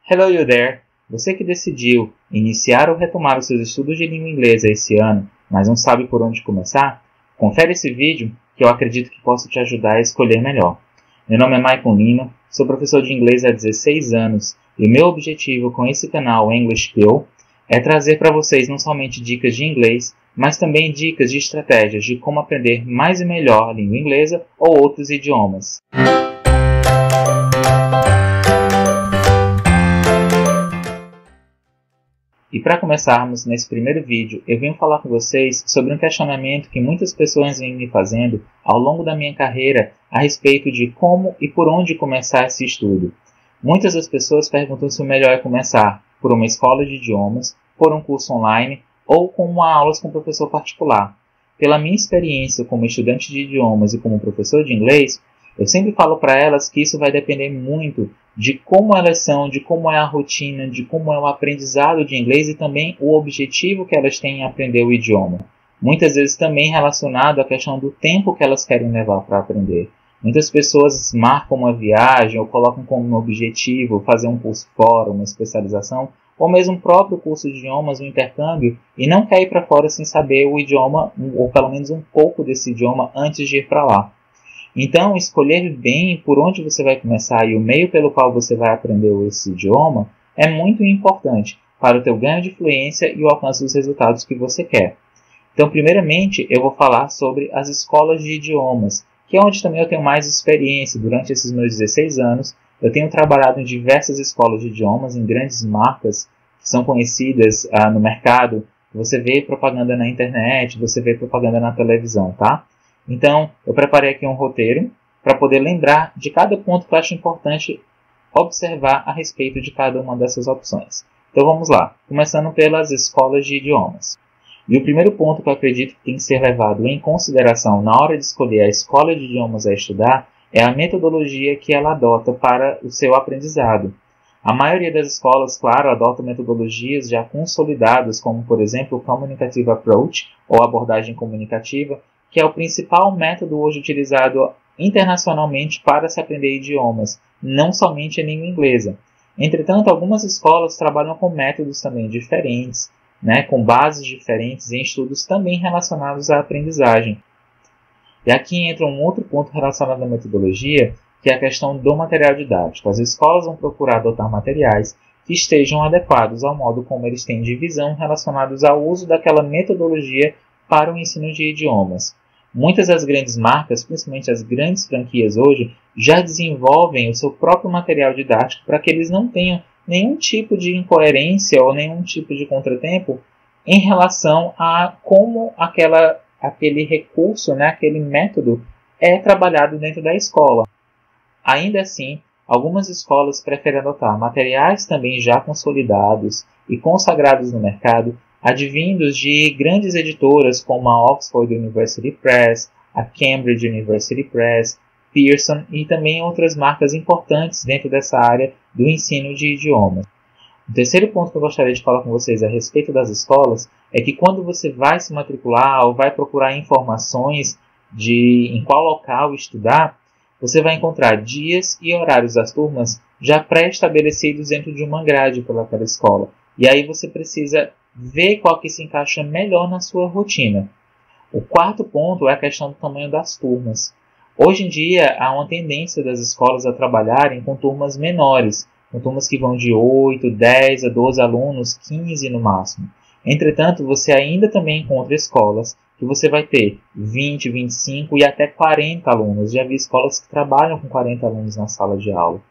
Hello you there! Você que decidiu iniciar ou retomar os seus estudos de língua inglesa esse ano, mas não sabe por onde começar? Confere esse vídeo que eu acredito que possa te ajudar a escolher melhor. Meu nome é Maicon Lima, sou professor de inglês há 16 anos e o meu objetivo com esse canal English Pill é trazer para vocês não somente dicas de inglês, mas também dicas de estratégias de como aprender mais e melhor a língua inglesa ou outros idiomas. E para começarmos nesse primeiro vídeo, eu venho falar com vocês sobre um questionamento que muitas pessoas vêm me fazendo ao longo da minha carreira a respeito de como e por onde começar esse estudo. Muitas das pessoas perguntam se o melhor é começar por uma escola de idiomas, por um curso online ou com uma aulas com um professor particular. Pela minha experiência como estudante de idiomas e como professor de inglês, eu sempre falo para elas que isso vai depender muito de como elas são, de como é a rotina, de como é o aprendizado de inglês e também o objetivo que elas têm em aprender o idioma. Muitas vezes também relacionado à questão do tempo que elas querem levar para aprender. Muitas pessoas marcam uma viagem ou colocam como objetivo fazer um curso fora, uma especialização, ou mesmo um próprio curso de idiomas, um intercâmbio, e não quer ir para fora sem saber o idioma, ou pelo menos um pouco desse idioma antes de ir para lá. Então, escolher bem por onde você vai começar e o meio pelo qual você vai aprender esse idioma é muito importante para o teu ganho de fluência e o alcance dos resultados que você quer. Então, primeiramente, eu vou falar sobre as escolas de idiomas, que é onde também eu tenho mais experiência. Durante esses meus 16 anos, eu tenho trabalhado em diversas escolas de idiomas, em grandes marcas que são conhecidas no mercado. Você vê propaganda na internet, você vê propaganda na televisão, tá? Então, eu preparei aqui um roteiro para poder lembrar de cada ponto que eu acho importante observar a respeito de cada uma dessas opções. Então, vamos lá. Começando pelas escolas de idiomas. E o primeiro ponto que eu acredito que tem que ser levado em consideração na hora de escolher a escola de idiomas a estudar é a metodologia que ela adota para o seu aprendizado. A maioria das escolas, claro, adota metodologias já consolidadas, como, por exemplo, o Communicative Approach, ou abordagem comunicativa, que é o principal método hoje utilizado internacionalmente para se aprender idiomas, não somente a língua inglesa. Entretanto, algumas escolas trabalham com métodos também diferentes, com bases diferentes em estudos também relacionados à aprendizagem. E aqui entra um outro ponto relacionado à metodologia, que é a questão do material didático. As escolas vão procurar adotar materiais que estejam adequados ao modo como eles têm de visão relacionados ao uso daquela metodologia para o ensino de idiomas. Muitas das grandes marcas, principalmente as grandes franquias hoje, já desenvolvem o seu próprio material didático para que eles não tenham nenhum tipo de incoerência ou nenhum tipo de contratempo em relação a como aquele recurso, aquele método é trabalhado dentro da escola. Ainda assim, algumas escolas preferem adotar materiais também já consolidados e consagrados no mercado, advindos de grandes editoras como a Oxford University Press, a Cambridge University Press, Pearson e também outras marcas importantes dentro dessa área do ensino de idiomas. O terceiro ponto que eu gostaria de falar com vocês a respeito das escolas é que quando você vai se matricular ou vai procurar informações de em qual local estudar, você vai encontrar dias e horários das turmas já pré-estabelecidos dentro de uma grade pelaquela escola. E aí você precisa ver qual que se encaixa melhor na sua rotina. O quarto ponto é a questão do tamanho das turmas. Hoje em dia, há uma tendência das escolas a trabalharem com turmas menores, com turmas que vão de 8, 10 a 12 alunos, 15 no máximo. Entretanto, você ainda também encontra escolas que você vai ter 20, 25 e até 40 alunos. Já vi escolas que trabalham com 40 alunos na sala de aula.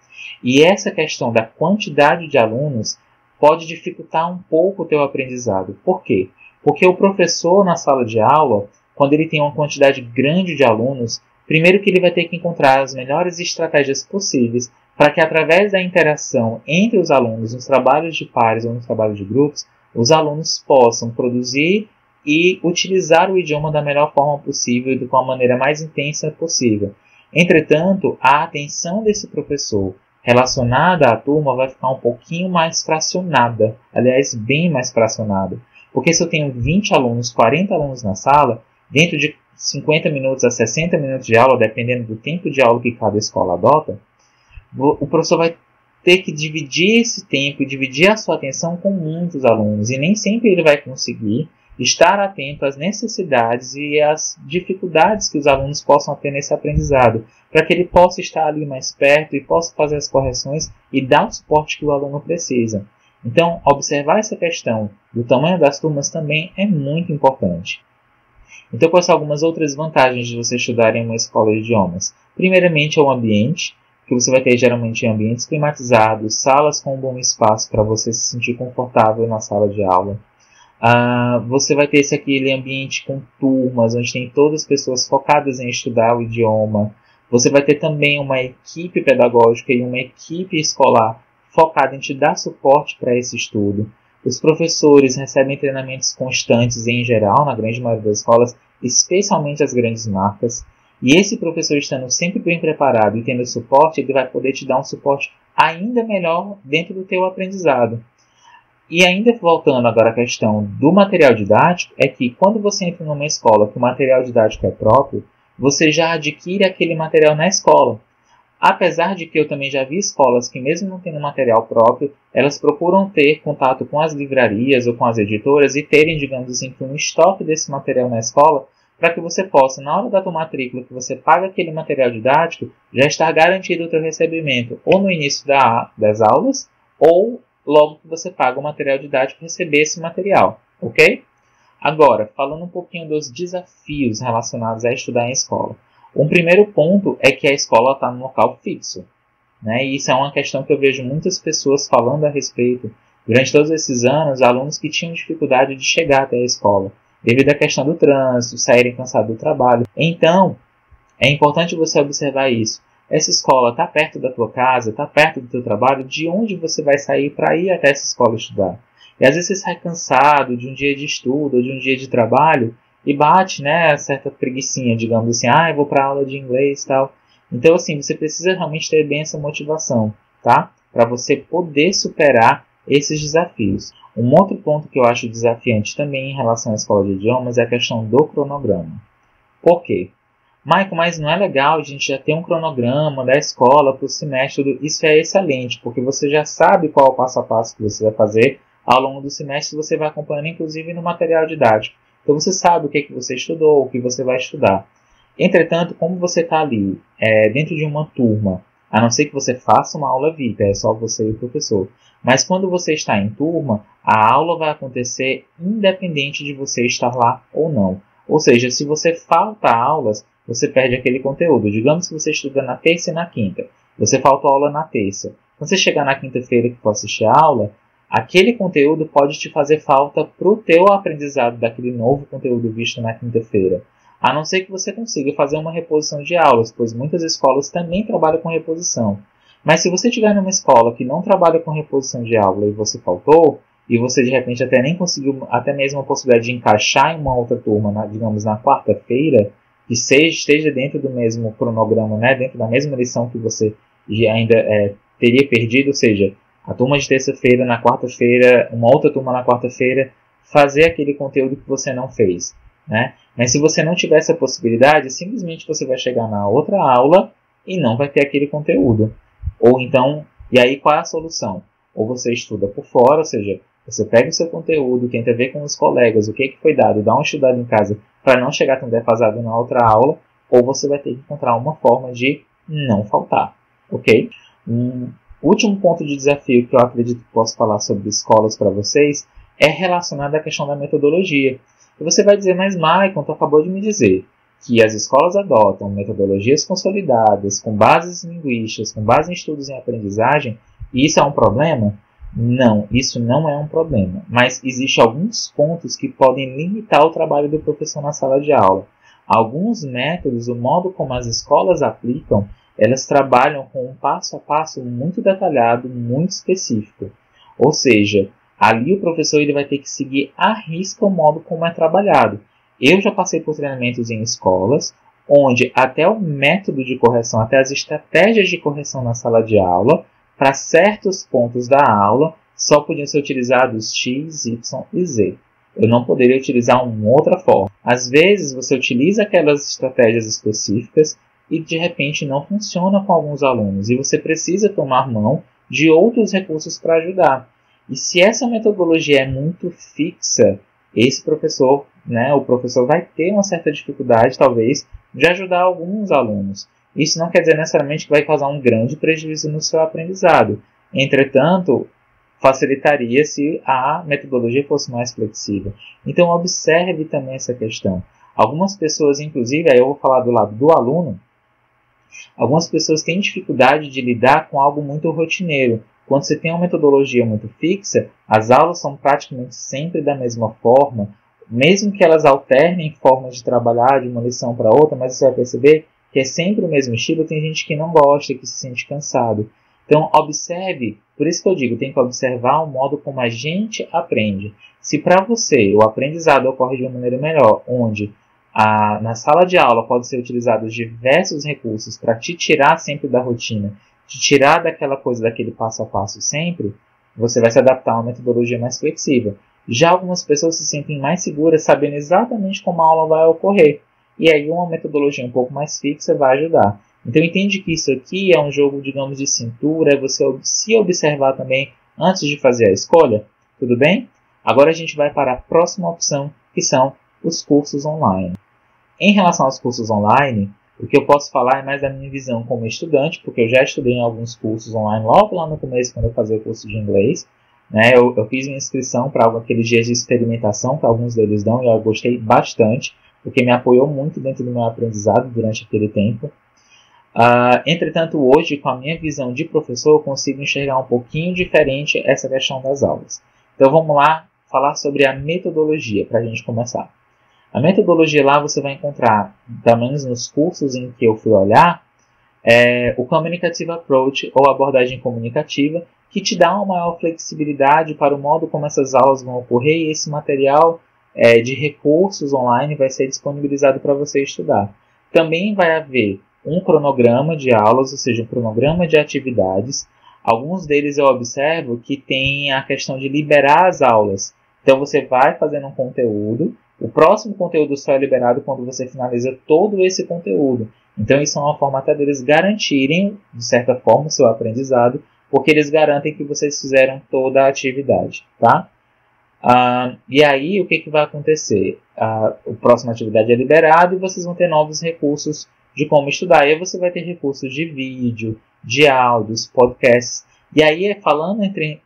E essa questão da quantidade de alunos pode dificultar um pouco o teu aprendizado. Por quê? Porque o professor na sala de aula, quando ele tem uma quantidade grande de alunos, primeiro que ele vai ter que encontrar as melhores estratégias possíveis para que através da interação entre os alunos nos trabalhos de pares ou nos trabalhos de grupos, os alunos possam produzir e utilizar o idioma da melhor forma possível e de uma maneira mais intensa possível. Entretanto, a atenção desse professor relacionada à turma vai ficar um pouquinho mais fracionada, aliás, bem mais fracionada. Porque se eu tenho 20 alunos, 40 alunos na sala, dentro de 50 minutos a 60 minutos de aula, dependendo do tempo de aula que cada escola adota, o professor vai ter que dividir esse tempo, dividir a sua atenção com muitos alunos, e nem sempre ele vai conseguir estar atento às necessidades e às dificuldades que os alunos possam ter nesse aprendizado, para que ele possa estar ali mais perto e possa fazer as correções e dar o suporte que o aluno precisa. Então, observar essa questão do tamanho das turmas também é muito importante. Então, quais são algumas outras vantagens de você estudar em uma escola de idiomas? Primeiramente, é o ambiente, que você vai ter geralmente em ambientes climatizados, salas com um bom espaço para você se sentir confortável na sala de aula. Você vai ter aquele ambiente com turmas, onde tem todas as pessoas focadas em estudar o idioma. Você vai ter também uma equipe pedagógica e uma equipe escolar focada em te dar suporte para esse estudo. Os professores recebem treinamentos constantes em geral, na grande maioria das escolas, especialmente as grandes marcas. E esse professor estando sempre bem preparado e tendo suporte, ele vai poder te dar um suporte ainda melhor dentro do teu aprendizado. E ainda voltando agora à questão do material didático, é que quando você entra numa escola que o material didático é próprio, você já adquire aquele material na escola. Apesar de que eu também já vi escolas que, mesmo não tendo material próprio, elas procuram ter contato com as livrarias ou com as editoras e terem, digamos assim, um estoque desse material na escola, para que você possa, na hora da tua matrícula, que você paga aquele material didático, já estar garantido o teu recebimento ou no início das aulas, ou logo que você paga o material didático, receber esse material, ok? Agora, falando um pouquinho dos desafios relacionados a estudar em escola. Um primeiro ponto é que a escola está num local fixo, né? E isso é uma questão que eu vejo muitas pessoas falando a respeito. Durante todos esses anos, alunos que tinham dificuldade de chegar até a escola, devido à questão do trânsito, saírem cansados do trabalho. Então, é importante você observar isso. Essa escola está perto da tua casa, está perto do teu trabalho, de onde você vai sair para ir até essa escola estudar. E às vezes você sai cansado de um dia de estudo ou de um dia de trabalho e bate, né, certa preguicinha, digamos assim, eu vou para a aula de inglês e tal. Então, assim, você precisa realmente ter bem essa motivação, tá? Para você poder superar esses desafios. Um outro ponto que eu acho desafiante também em relação à escola de idiomas é a questão do cronograma. Por quê? Michael, mas não é legal a gente já ter um cronograma da escola para o semestre? Isso é excelente, porque você já sabe qual é o passo a passo que você vai fazer ao longo do semestre, você vai acompanhando inclusive no material didático. Então você sabe o que você estudou, o que você vai estudar. Entretanto, como você está ali dentro de uma turma, a não ser que você faça uma aula VIP, é só você e o professor. Mas quando você está em turma, a aula vai acontecer independente de você estar lá ou não. Ou seja, se você falta aulas, você perde aquele conteúdo. Digamos que você estuda na terça e na quinta. Você faltou aula na terça. Quando você chegar na quinta-feira que for assistir a aula, aquele conteúdo pode te fazer falta para o teu aprendizado daquele novo conteúdo visto na quinta-feira. A não ser que você consiga fazer uma reposição de aulas, pois muitas escolas também trabalham com reposição. Mas se você estiver numa escola que não trabalha com reposição de aula e você faltou, e você de repente até nem conseguiu até mesmo a possibilidade de encaixar em uma outra turma, digamos na quarta-feira, que esteja dentro do mesmo cronograma, né, dentro da mesma lição que você ainda teria perdido, ou seja, a turma de terça-feira na quarta-feira, uma outra turma na quarta-feira, fazer aquele conteúdo que você não fez, né? Mas se você não tiver essa possibilidade, simplesmente você vai chegar na outra aula e não vai ter aquele conteúdo. Ou então, e aí qual é a solução? Ou você estuda por fora, ou seja, você pega o seu conteúdo, tenta ver com os colegas o que foi dado, dá uma estudada em casa para não chegar tão defasado na outra aula, ou você vai ter que encontrar uma forma de não faltar, ok? Um último ponto de desafio que eu acredito que posso falar sobre escolas para vocês é relacionado à questão da metodologia. E você vai dizer, mas Michael, tu acabou de me dizer que as escolas adotam metodologias consolidadas, com bases linguísticas, com base em estudos em aprendizagem, e isso é um problema? Não, isso não é um problema, mas existem alguns pontos que podem limitar o trabalho do professor na sala de aula. Alguns métodos, o modo como as escolas aplicam, elas trabalham com um passo a passo muito detalhado, muito específico. Ou seja, ali o professor ele vai ter que seguir à risca o modo como é trabalhado. Eu já passei por treinamentos em escolas, onde até o método de correção, até as estratégias de correção na sala de aula, para certos pontos da aula, só podiam ser utilizados X, Y e Z. Eu não poderia utilizar uma outra forma. Às vezes você utiliza aquelas estratégias específicas e de repente não funciona com alguns alunos. E você precisa tomar mão de outros recursos para ajudar. E se essa metodologia é muito fixa, esse professor, o professor vai ter uma certa dificuldade, talvez, de ajudar alguns alunos. Isso não quer dizer necessariamente que vai causar um grande prejuízo no seu aprendizado. Entretanto, facilitaria se a metodologia fosse mais flexível. Então, observe também essa questão. Algumas pessoas, inclusive, aí eu vou falar do lado do aluno, algumas pessoas têm dificuldade de lidar com algo muito rotineiro. Quando você tem uma metodologia muito fixa, as aulas são praticamente sempre da mesma forma, mesmo que elas alternem formas de trabalhar de uma lição para outra, mas você vai perceber que é sempre o mesmo estilo. Tem gente que não gosta, que se sente cansado. Então, observe, por isso que eu digo, tem que observar o modo como a gente aprende. Se para você o aprendizado ocorre de uma maneira melhor, onde na sala de aula pode ser utilizados diversos recursos para te tirar sempre da rotina, te tirar daquela coisa, daquele passo a passo sempre, você vai se adaptar a uma metodologia mais flexível. Já algumas pessoas se sentem mais seguras sabendo exatamente como a aula vai ocorrer. E aí uma metodologia um pouco mais fixa vai ajudar. Então entende que isso aqui é um jogo, digamos, de cintura, é você se observar também antes de fazer a escolha. Tudo bem? Agora a gente vai para a próxima opção, que são os cursos online. Em relação aos cursos online, o que eu posso falar é mais da minha visão como estudante, porque eu já estudei em alguns cursos online logo lá no começo, quando eu fazia o curso de inglês. Eu fiz minha inscrição para aqueles dias de experimentação que alguns deles dão, e eu gostei bastante, porque me apoiou muito dentro do meu aprendizado durante aquele tempo. Entretanto, hoje, com a minha visão de professor, eu consigo enxergar um pouquinho diferente essa questão das aulas. Então vamos lá falar sobre a metodologia, para a gente começar. A metodologia lá você vai encontrar, pelo menos nos cursos em que eu fui olhar, o Communicative Approach, ou abordagem comunicativa, que te dá uma maior flexibilidade para o modo como essas aulas vão ocorrer, e esse material de recursos online vai ser disponibilizado para você estudar. Também vai haver um cronograma de aulas, ou seja, um cronograma de atividades. Alguns deles eu observo que tem a questão de liberar as aulas. Então você vai fazendo um conteúdo, o próximo conteúdo só é liberado quando você finaliza todo esse conteúdo. Então isso é uma forma até deles garantirem, de certa forma, o seu aprendizado, porque eles garantem que vocês fizeram toda a atividade, tá? E aí o que vai acontecer? A próxima atividade é liberada e vocês vão ter novos recursos de como estudar. E aí você vai ter recursos de vídeo, de áudios, podcasts. E aí,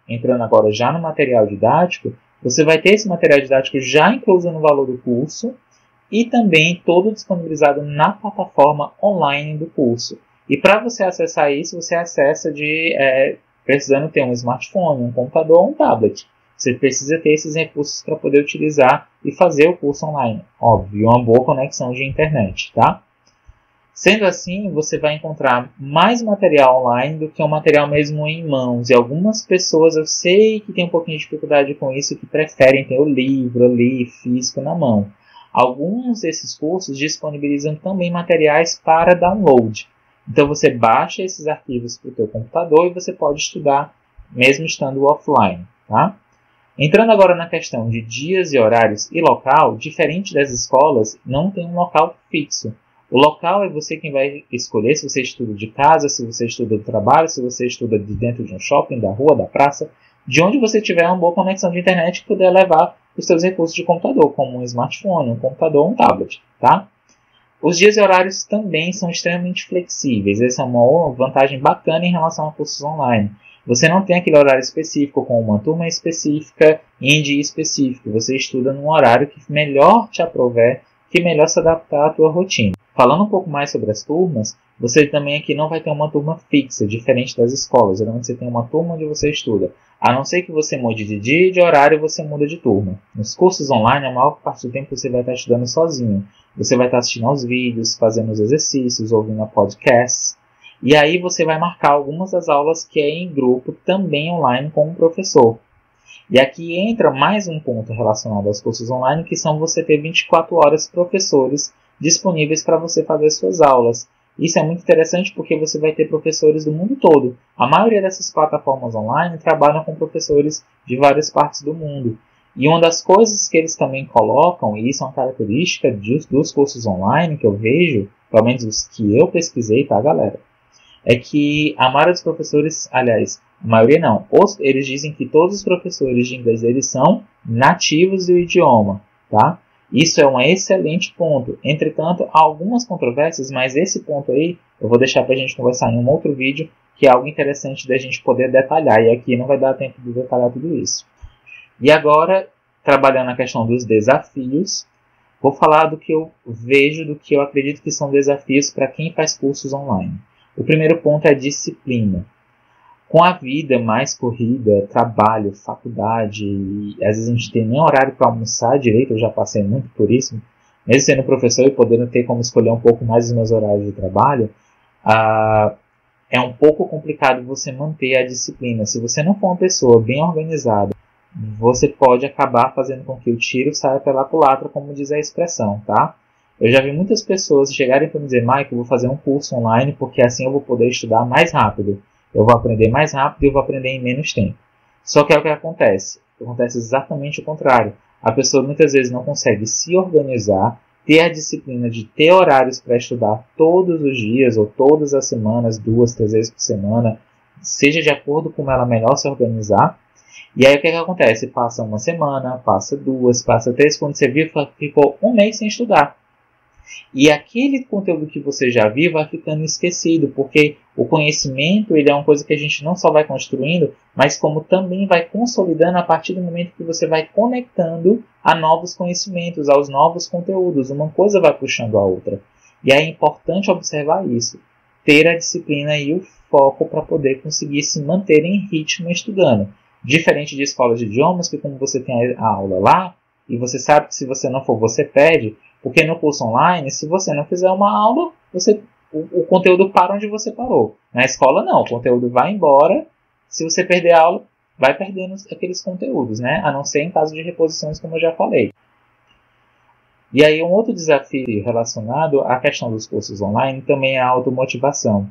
entrando agora já no material didático, você vai ter esse material didático já incluso no valor do curso e também todo disponibilizado na plataforma online do curso. E para você acessar isso, você acessa precisando ter um smartphone, um computador ou um tablet. Você precisa ter esses recursos para poder utilizar e fazer o curso online. Óbvio, uma boa conexão de internet, tá? Sendo assim, você vai encontrar mais material online do que um material mesmo em mãos. E algumas pessoas, eu sei que tem um pouquinho de dificuldade com isso, que preferem ter o livro ali, físico, na mão. Alguns desses cursos disponibilizam também materiais para download. Então você baixa esses arquivos para o seu computador e você pode estudar mesmo estando offline, tá? Entrando agora na questão de dias e horários e local, diferente das escolas, não tem um local fixo. O local é você quem vai escolher, se você estuda de casa, se você estuda do trabalho, se você estuda de dentro de um shopping, da rua, da praça, de onde você tiver uma boa conexão de internet e puder levar os seus recursos de computador, como um smartphone, um computador ou um tablet, tá? Os dias e horários também são extremamente flexíveis. Essa é uma vantagem bacana em relação a cursos online. Você não tem aquele horário específico com uma turma específica em dia específico. Você estuda num horário que melhor te aprover, que melhor se adaptar à tua rotina. Falando um pouco mais sobre as turmas, você também aqui não vai ter uma turma fixa, diferente das escolas. Geralmente você tem uma turma onde você estuda. A não ser que você mude de dia e de horário, você muda de turma. Nos cursos online, a maior parte do tempo você vai estar estudando sozinho. Você vai estar assistindo aos vídeos, fazendo os exercícios, ouvindo podcasts. E aí você vai marcar algumas das aulas que é em grupo, também online, com um professor. E aqui entra mais um ponto relacionado aos cursos online, que são você ter 24 horas professores disponíveis para você fazer suas aulas. Isso é muito interessante porque você vai ter professores do mundo todo. A maioria dessas plataformas online trabalham com professores de várias partes do mundo. E uma das coisas que eles também colocam, e isso é uma característica dos cursos online que eu vejo, pelo menos os que eu pesquisei, tá, galera? É que a maioria dos professores, aliás, A maioria não. Eles dizem que todos os professores de inglês eles são nativos do idioma, tá? Isso é um excelente ponto. Entretanto, há algumas controvérsias, mas esse ponto aí eu vou deixar para a gente conversar em um outro vídeo, que é algo interessante da gente poder detalhar. E aqui não vai dar tempo de detalhar tudo isso. E agora, trabalhando a questão dos desafios, vou falar do que eu vejo, do que eu acredito que são desafios para quem faz cursos online. O primeiro ponto é a disciplina. Com a vida mais corrida, trabalho, faculdade, e às vezes a gente tem nem horário para almoçar direito, eu já passei muito por isso, mesmo sendo professor e podendo ter como escolher um pouco mais os meus horários de trabalho, é um pouco complicado você manter a disciplina. Se você não for uma pessoa bem organizada, você pode acabar fazendo com que o tiro saia pela culatra, como diz a expressão, tá? Eu já vi muitas pessoas chegarem para me dizer, Michael, eu vou fazer um curso online porque assim eu vou poder estudar mais rápido. Eu vou aprender mais rápido e eu vou aprender em menos tempo. Só que é o que acontece. Acontece exatamente o contrário. A pessoa muitas vezes não consegue se organizar, ter a disciplina de ter horários para estudar todos os dias ou todas as semanas, 2, 3 vezes por semana, seja de acordo com como ela melhor se organizar. E aí o que acontece? Passa uma semana, passa 2, passa 3, quando você viu, ficou um mês sem estudar. E aquele conteúdo que você já viu vai ficando esquecido, porque o conhecimento ele é uma coisa que a gente não só vai construindo, mas como também vai consolidando a partir do momento que você vai conectando a novos conhecimentos, aos novos conteúdos. Uma coisa vai puxando a outra. E é importante observar isso, ter a disciplina e o foco para poder conseguir se manter em ritmo estudando. Diferente de escolas de idiomas, que como você tem a aula lá, e você sabe que se você não for, você perde. Porque no curso online, se você não fizer uma aula, o conteúdo para onde você parou. Na escola, não. O conteúdo vai embora. Se você perder a aula, vai perdendo aqueles conteúdos, né? A não ser em caso de reposições, como eu já falei. E aí, um outro desafio relacionado à questão dos cursos online também é a automotivação.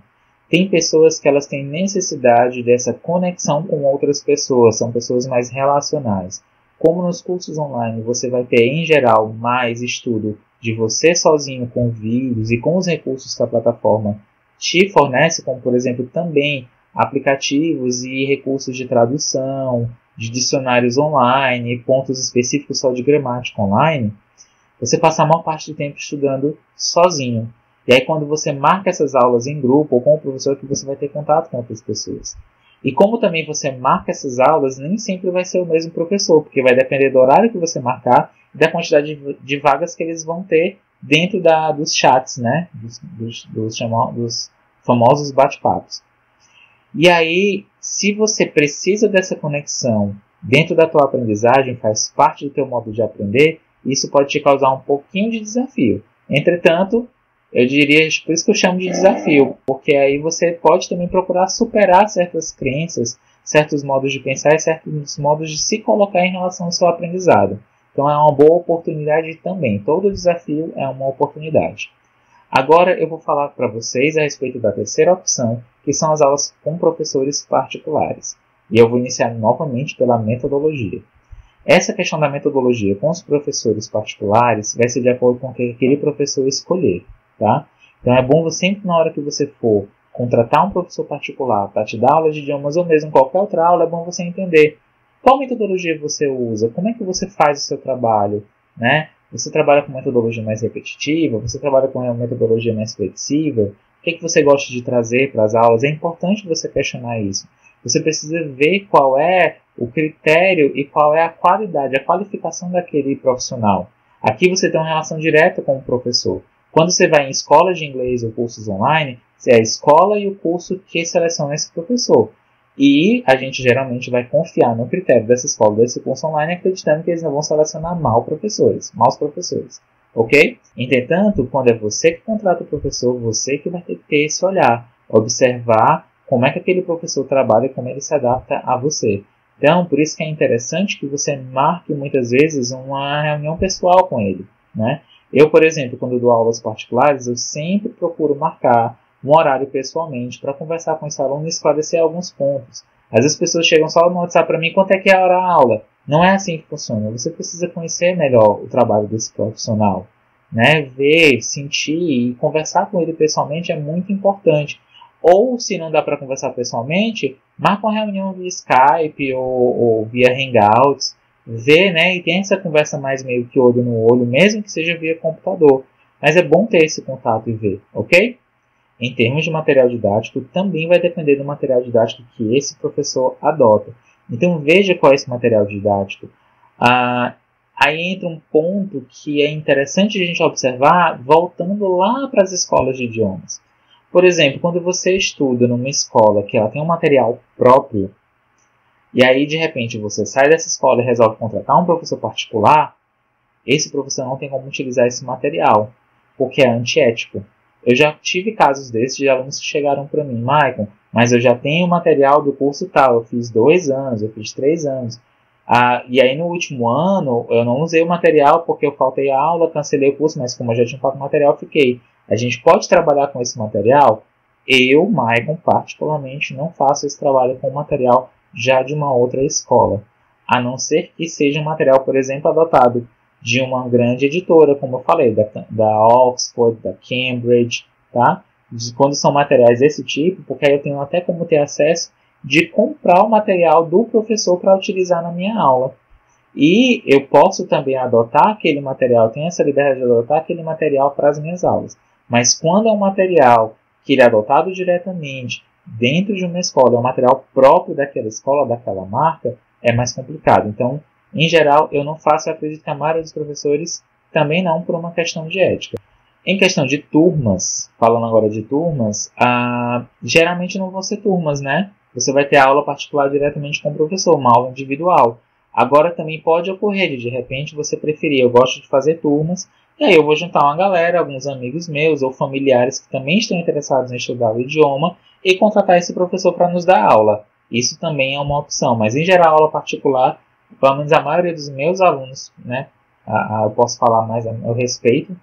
Tem pessoas que elas têm necessidade dessa conexão com outras pessoas. São pessoas mais relacionais. Como nos cursos online você vai ter, em geral, mais estudo de você sozinho com vídeos e com os recursos que a plataforma te fornece, como, por exemplo, também aplicativos e recursos de tradução, de dicionários online, pontos específicos só de gramática online, você passa a maior parte do tempo estudando sozinho. E aí, quando você marca essas aulas em grupo ou com o professor, que você vai ter contato com outras pessoas. E como também você marca essas aulas, nem sempre vai ser o mesmo professor, porque vai depender do horário que você marcar e da quantidade de vagas que eles vão ter dentro dos chats, né? Dos famosos bate-papos. E aí, se você precisa dessa conexão dentro da tua aprendizagem, faz parte do teu modo de aprender, isso pode te causar um pouquinho de desafio. Entretanto, eu diria, por isso que eu chamo de desafio, porque aí você pode também procurar superar certas crenças, certos modos de pensar e certos modos de se colocar em relação ao seu aprendizado. Então é uma boa oportunidade também. Todo desafio é uma oportunidade. Agora eu vou falar para vocês a respeito da terceira opção, que são as aulas com professores particulares. E eu vou iniciar novamente pela metodologia. Essa questão da metodologia com os professores particulares vai ser de acordo com o que aquele professor escolher. Tá? Então é bom você, sempre na hora que você for contratar um professor particular para te dar aula de idiomas ou mesmo qualquer outra aula, é bom você entender qual metodologia você usa, como é que você faz o seu trabalho, né? Você trabalha com metodologia mais repetitiva, você trabalha com uma metodologia mais flexível, o que você gosta de trazer para as aulas? É importante você questionar isso. Você precisa ver qual é o critério e qual é a qualidade, a qualificação daquele profissional. Aqui você tem uma relação direta com o professor. Quando você vai em escolas de inglês ou cursos online, é a escola e o curso que seleciona esse professor. E a gente geralmente vai confiar no critério dessa escola, desse curso online, acreditando que eles não vão selecionar maus professores. Ok? Entretanto, quando é você que contrata o professor, você que vai ter que ter esse olhar, observar como é que aquele professor trabalha e como ele se adapta a você. Então, por isso que é interessante que você marque muitas vezes uma reunião pessoal com ele, né? Eu, por exemplo, quando dou aulas particulares, eu sempre procuro marcar um horário pessoalmente para conversar com esse aluno e esclarecer alguns pontos. Às vezes as pessoas chegam só no WhatsApp para mim, quanto é que é a hora da aula? Não é assim que funciona. Você precisa conhecer melhor o trabalho desse profissional, né? Ver, sentir e conversar com ele pessoalmente é muito importante. Ou, se não dá para conversar pessoalmente, marca uma reunião via Skype ou via Hangouts, vê, né, e tem essa conversa mais meio que olho no olho, mesmo que seja via computador. Mas é bom ter esse contato e ver, ok? Em termos de material didático, também vai depender do material didático que esse professor adota. Então, veja qual é esse material didático. Aí entra um ponto que é interessante a gente observar voltando lá para as escolas de idiomas. Por exemplo, quando você estuda numa escola que ela tem um material próprio, e aí de repente você sai dessa escola e resolve contratar um professor particular, esse professor não tem como utilizar esse material, porque é antiético. Eu já tive casos desses de alunos que chegaram para mim, Maicon, mas eu já tenho material do curso tal, eu fiz 2 anos, eu fiz 3 anos. E aí no último ano eu não usei o material porque eu faltei a aula, cancelei o curso, mas como eu já tinha falado o material, eu fiquei. A gente pode trabalhar com esse material? Eu, Maicon, particularmente, não faço esse trabalho com material já de uma outra escola. A não ser que seja um material, por exemplo, adotado de uma grande editora, como eu falei, da Oxford, da Cambridge, tá? Quando são materiais desse tipo, porque aí eu tenho até como ter acesso de comprar o material do professor para utilizar na minha aula. E eu posso também adotar aquele material, tenho essa liberdade de adotar aquele material para as minhas aulas. Mas quando é um material que ele é adotado diretamente dentro de uma escola, é um material próprio daquela escola, daquela marca, é mais complicado. Então, em geral, eu não faço, eu acredito que a maioria dos professores também não, por uma questão de ética. Em questão de turmas, falando agora de turmas, geralmente não vão ser turmas, né? Você vai ter aula particular diretamente com o professor, uma aula individual. Agora também pode ocorrer de repente você preferir, eu gosto de fazer turmas, e aí eu vou juntar uma galera, alguns amigos meus ou familiares que também estão interessados em estudar o idioma e contratar esse professor para nos dar aula. Isso também é uma opção, mas em geral aula particular, pelo menos a maioria dos meus alunos, né, eu posso falar mais a meu respeito,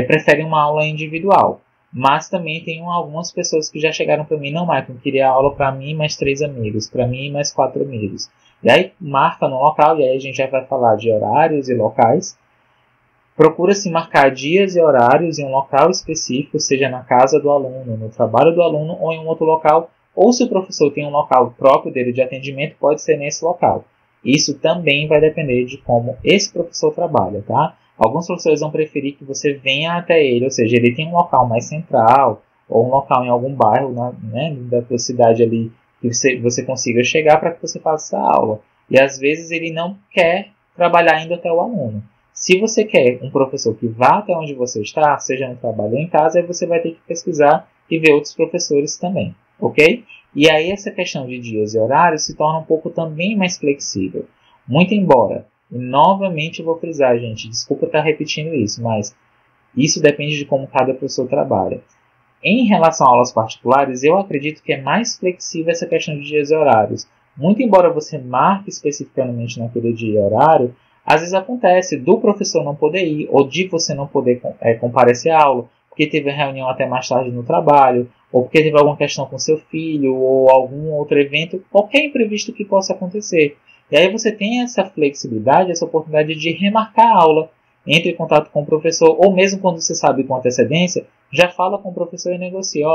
preferem uma aula individual. Mas também tem algumas pessoas que já chegaram para mim, não, Michael, eu queria aula para mim e mais 3 amigos, para mim e mais 4 amigos. E aí marca no local, e aí a gente já vai falar de horários e locais. Procura-se marcar dias e horários em um local específico, seja na casa do aluno, no trabalho do aluno ou em um outro local, ou se o professor tem um local próprio dele de atendimento, pode ser nesse local. Isso também vai depender de como esse professor trabalha, tá? Alguns professores vão preferir que você venha até ele, ou seja, ele tem um local mais central, ou um local em algum bairro, né, da tua cidade ali, que você consiga chegar para que você faça essa aula. E às vezes ele não quer trabalhar indo até o aluno. Se você quer um professor que vá até onde você está, seja no trabalho ou em casa, aí você vai ter que pesquisar e ver outros professores também, ok? E aí essa questão de dias e horários se torna um pouco também mais flexível. Muito embora, e novamente eu vou frisar, gente, desculpa estar repetindo isso, mas isso depende de como cada professor trabalha. Em relação a aulas particulares, eu acredito que é mais flexível essa questão de dias e horários. Muito embora você marque especificamente naquele dia e horário, às vezes acontece do professor não poder ir, ou de você não poder comparecer à aula, porque teve reunião até mais tarde no trabalho, ou porque teve alguma questão com seu filho, ou algum outro evento, qualquer imprevisto que possa acontecer. E aí você tem essa flexibilidade, essa oportunidade de remarcar a aula, entre em contato com o professor, ou mesmo quando você sabe com antecedência, já fala com o professor e negocia,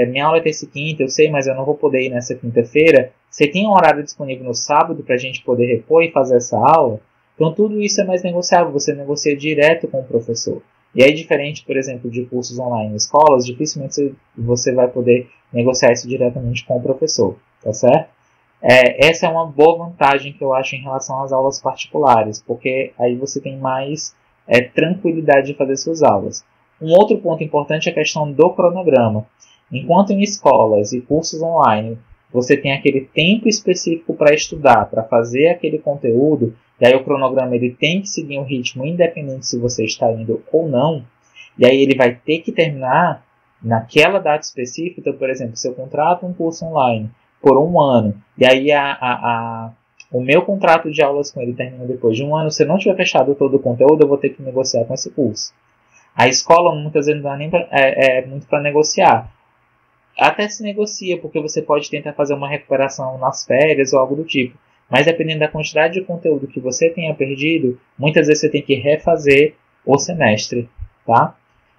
minha aula é terça e quinta, eu sei, mas eu não vou poder ir nessa quinta-feira. Você tem um horário disponível no sábado para a gente poder repor e fazer essa aula? Então tudo isso é mais negociável, você negocia direto com o professor. E aí, diferente, por exemplo, de cursos online em escolas, dificilmente você vai poder negociar isso diretamente com o professor, tá certo? Essa é uma boa vantagem que eu acho em relação às aulas particulares, porque aí você tem mais tranquilidade de fazer suas aulas. Um outro ponto importante é a questão do cronograma. Enquanto em escolas e cursos online você tem aquele tempo específico para estudar, para fazer aquele conteúdo, e aí o cronograma ele tem que seguir um ritmo independente se você está indo ou não, e aí ele vai ter que terminar naquela data específica. Então, por exemplo, se eu contrato um curso online por 1 ano, e aí o meu contrato de aulas com ele termina depois de 1 ano, se eu não tiver fechado todo o conteúdo, eu vou ter que negociar com esse curso. A escola muitas vezes não dá nem muito para negociar. Até se negocia, porque você pode tentar fazer uma recuperação nas férias ou algo do tipo. Mas dependendo da quantidade de conteúdo que você tenha perdido, muitas vezes você tem que refazer o semestre, tá?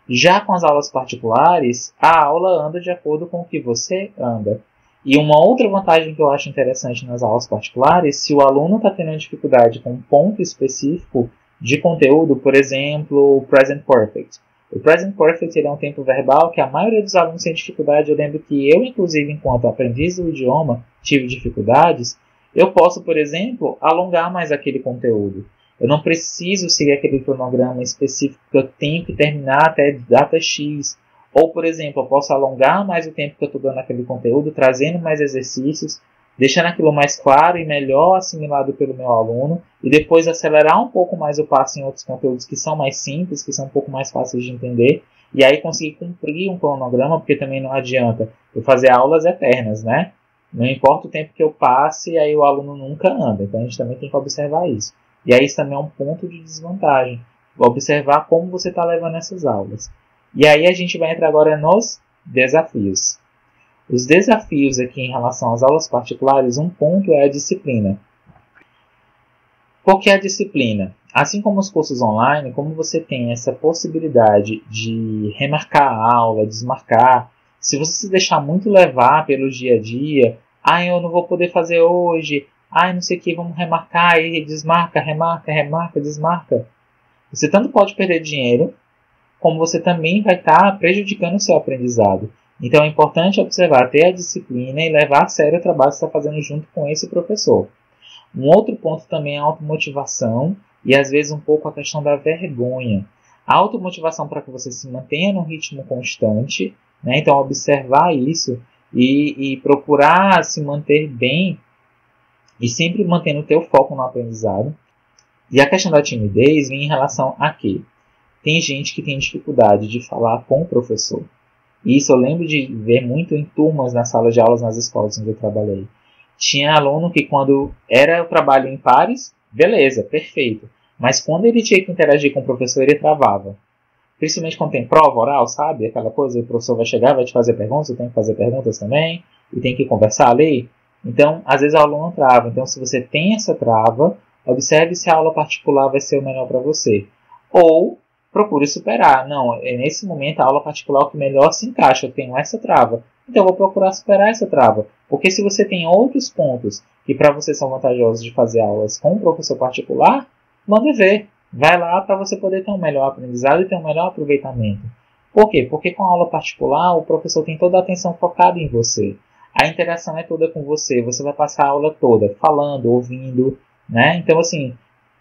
Já com as aulas particulares, a aula anda de acordo com o que você anda. E uma outra vantagem que eu acho interessante nas aulas particulares, se o aluno está tendo dificuldade com um ponto específico de conteúdo, por exemplo, o Present Perfect. O Present Perfect ele é um tempo verbal que a maioria dos alunos tem dificuldade. Eu lembro que eu, inclusive, enquanto aprendiz do idioma, tive dificuldades. Eu posso, por exemplo, alongar mais aquele conteúdo. Eu não preciso seguir aquele cronograma específico que eu tenho que terminar até data X. Ou, por exemplo, eu posso alongar mais o tempo que eu estou dando aquele conteúdo, trazendo mais exercícios, deixando aquilo mais claro e melhor assimilado pelo meu aluno, e depois acelerar um pouco mais o passo em outros conteúdos que são mais simples, que são um pouco mais fáceis de entender, e aí conseguir cumprir um cronograma, porque também não adianta eu fazer aulas eternas, né? Não importa o tempo que eu passe, aí o aluno nunca anda, então a gente também tem que observar isso. E aí isso também é um ponto de desvantagem, observar como você está levando essas aulas. E aí a gente vai entrar agora nos desafios. Os desafios aqui em relação às aulas particulares, um ponto é a disciplina. Por que a disciplina? Assim como os cursos online, como você tem essa possibilidade de remarcar a aula, desmarcar, se você se deixar muito levar pelo dia a dia, eu não vou poder fazer hoje, não sei o que, vamos remarcar, e desmarca, remarca, remarca, desmarca. Você tanto pode perder dinheiro, como você também vai estar prejudicando o seu aprendizado. Então é importante observar, ter a disciplina e levar a sério o trabalho que você está fazendo junto com esse professor. Um outro ponto também é a automotivação e às vezes um pouco a questão da vergonha. A automotivação para que você se mantenha num ritmo constante, né? Então observar isso e procurar se manter bem e sempre mantendo o teu foco no aprendizado. E a questão da timidez vem em relação a quê? Tem gente que tem dificuldade de falar com o professor. E isso eu lembro de ver muito em turmas nas salas de aulas nas escolas onde eu trabalhei. Tinha aluno que quando era o trabalho em pares, beleza, perfeito. Mas quando ele tinha que interagir com o professor, ele travava. Principalmente quando tem prova oral, sabe? Aquela coisa, o professor vai chegar, vai te fazer perguntas, você tem que fazer perguntas também, e tem que conversar ali. Então, às vezes o aluno trava. Então, se você tem essa trava, observe se a aula particular vai ser o melhor para você. Ou procure superar. Não, nesse momento a aula particular é o que melhor se encaixa. Eu tenho essa trava. Então eu vou procurar superar essa trava. Porque se você tem outros pontos que para você são vantajosos de fazer aulas com um professor particular, manda ver. Vai lá para você poder ter um melhor aprendizado e ter um melhor aproveitamento. Por quê? Porque com a aula particular o professor tem toda a atenção focada em você. A interação é toda com você. Você vai passar a aula toda falando, ouvindo, né? Então assim,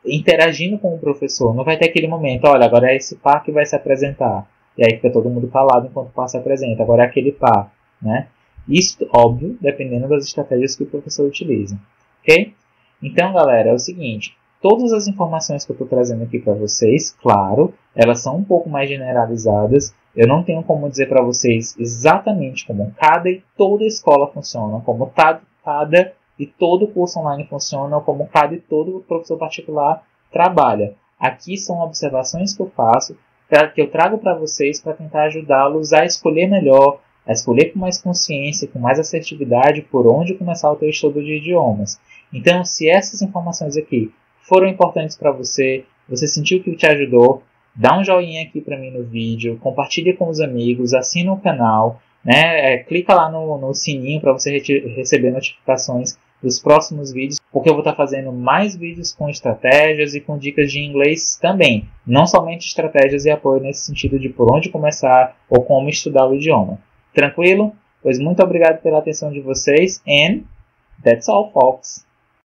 interagindo com o professor, não vai ter aquele momento, olha, agora é esse par que vai se apresentar, e aí fica todo mundo calado enquanto o par se apresenta, agora é aquele par, né? Isso, óbvio, dependendo das estratégias que o professor utiliza, ok? Então, galera, é o seguinte, todas as informações que eu estou trazendo aqui para vocês, claro, elas são um pouco mais generalizadas, eu não tenho como dizer para vocês exatamente como cada e toda escola funciona, como cada e todo curso online funciona, como cada e todo professor particular trabalha. Aqui são observações que eu faço, que eu trago para vocês para tentar ajudá-los a escolher melhor, a escolher com mais consciência, com mais assertividade por onde começar o teu estudo de idiomas. Então, se essas informações aqui foram importantes para você, você sentiu que te ajudou, dá um joinha aqui para mim no vídeo, compartilha com os amigos, assina o canal, né? Clica lá no sininho para você receber notificações dos próximos vídeos, porque eu vou estar fazendo mais vídeos com estratégias e com dicas de inglês também, não somente estratégias e apoio nesse sentido de por onde começar ou como estudar o idioma. Tranquilo? Pois muito obrigado pela atenção de vocês and that's all, folks.